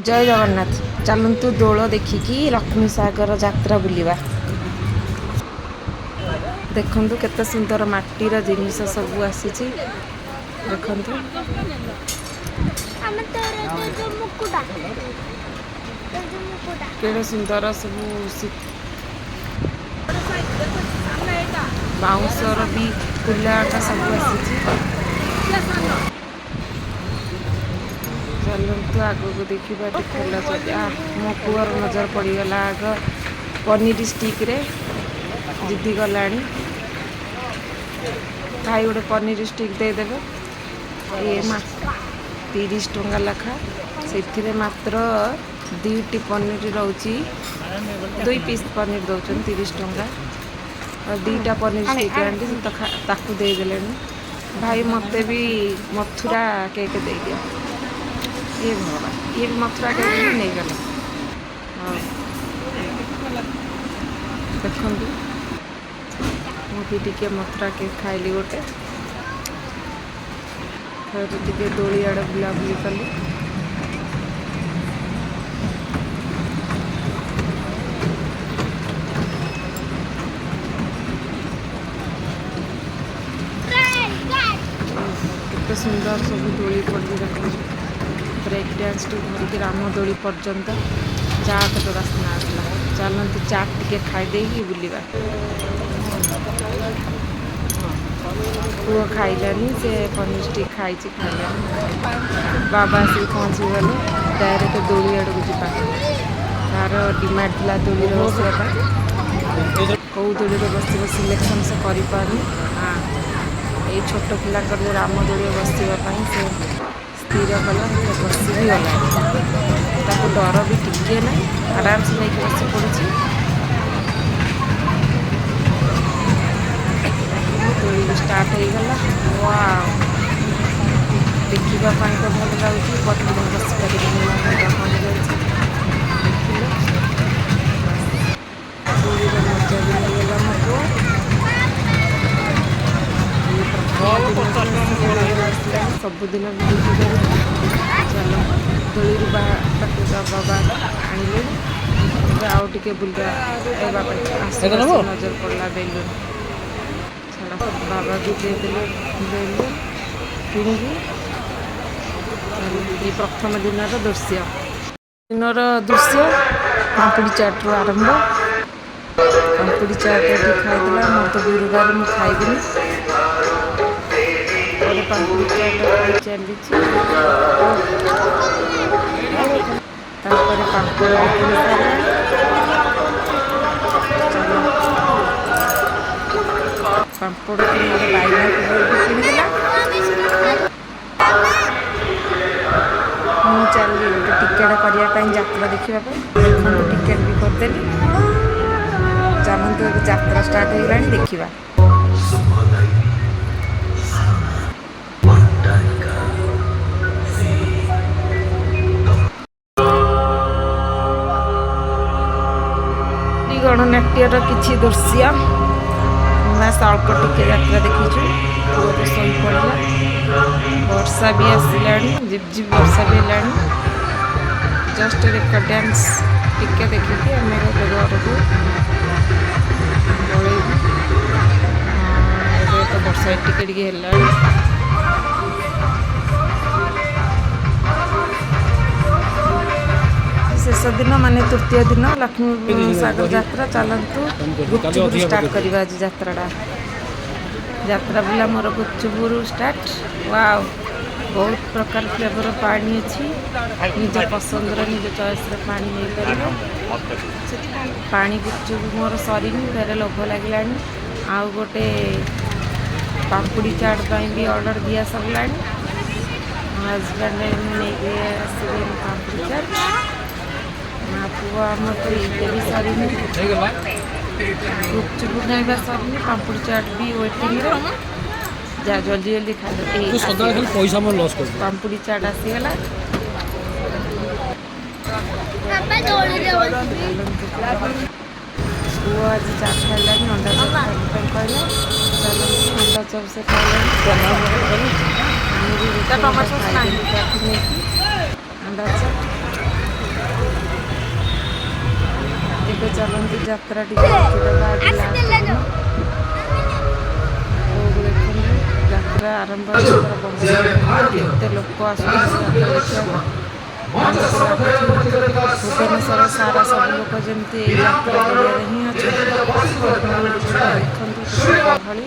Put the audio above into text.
जय जगन्नाथ चलतु दोल देखिकी लक्ष्मी सागर यात्रा बुलिबा। देखंतु केते सुंदर माटीर जिनिस सब आसी देखंतु केड़े सुंदर सब बाउंसर भी पुलाटा सब आसी। चलतु आग को देखा खोला मो पुअर नजर पड़गला आग पनीर स्टिक रे जिद्दी गला भाई गोटे पनीर स्टिक देदेवे ये 30 टंका लेखा से मात्र 2टी पनीर रोची 2 पीस पनीर दौरान 30 टंका और 2टा पनीर स्टिक आनी ताकू देदेले भाई मते भी मथुरा केक दे दिया ये भगवान ये भी मथुरा केक भी नहीं गला। हाँ देखु मुझे टी मथुरा केक खाइली गोटे फिर टी दोली आड़े बुलाबुली कली। केते सुंदर सब दोली पड़ी देखो ब्रेक डांस टू धरिकी राम दोली पर्यंत चाट तो बास्ना आसला। चलते चाट टे खाईदे बुलवा पुओ खाइलानी से पनीर स्टिक खाई खाइलानी बाबा आसिक पहुँची गले डायरेक्ट दोली आड़ को जा तार डिमांड था दोली बसवाई कौ दोली बस सिलेक्शन से करें। हाँ ये छोट पिला राम दोली बसवाई से स्थिर कला बस भी गला ताको डर भी टिके ना आराम से नहीं बस पड़ी दोली भी स्टार्ट हो गला। वाव देखापी तो भल लगे बट बस दोली मजा भी लगेगा मो सबुदिन चल दोली बाबा आने आउ टे बुला नजर पड़ा बेलून छाड़ा बाबा भी देदेले बेलून किणी ये प्रथम दिन दृश्य पापड़ी चाट रू आरंभ पापड़ी चाट खाईदेला मोर तो गुरुवार मुझे खाइबी पापड़ी चाट चली पापड़ पापड़ किणला मुझे चली गोटे टिकेट करने यात्रा देखा टिकेट भी करदेली। चलते यात्रा स्टार्ट हो गला देखा गणनाट्यर किसी दृश्य अल्प टिके यात्रा देखीचु पुओ शई पड़ा वर्षा भी आसला झिपझिप वर्षा भी है जस्ट रेका डांस टिके देखिए आम घर को पलैबू तो वर्षा टिके है। शेष दिन माने तृतीय दिन लक्ष्मी सागर यात्रा चलतु गुपचुपुर स्टार्ट करवा आज यात्रा बुला मोर गुपचुपुर स्टार्ट। वाव बहुत प्रकार फ्लेवर पानी अच्छी निज पसंद निज चॉइस पानी नहीं पार पानी गुपचुप मोर सरी फेर लोभ लगे आउ गोटे पापड़ी चाट भी ऑर्डर दिया सरला हजबैंड नहीं आसवे पापड़ी चाट पुआ आम तो ये भी सरी गुपचुप खाଇବା सरी पापड़ी चाट भी वेटिंग जा जल्दी जल्दी पैसा पापड़ी चाट आसीगला। पुआ आज चाट खाइलानी अंडा चप कहला चल अंडा चप से खाइलानी टमाटो अंडा चप ଚାଲନ୍ତୁ ଯାତ୍ରା ଟିକେ ଦେଖିଦେବା ଆଜି ଲାଷ୍ଟ ଦିନ। ଦେଖନ୍ତୁ ଯାତ୍ରା ଆରମ୍ଭ କେତେ ଲୋକ ଆସୁଛନ୍ତି ଯାତ୍ରା ଦେଖିବାକୁ। ଭୁବନେଶ୍ୱର ସାରା ସବୁ ଲୋକ ଯେମିତି ଏଇ ଯାତ୍ରା ପଡ଼ିଆରେ ହିଁ ଅଛନ୍ତି। ଦେଖନ୍ତୁ କେତେ ଗହଳି।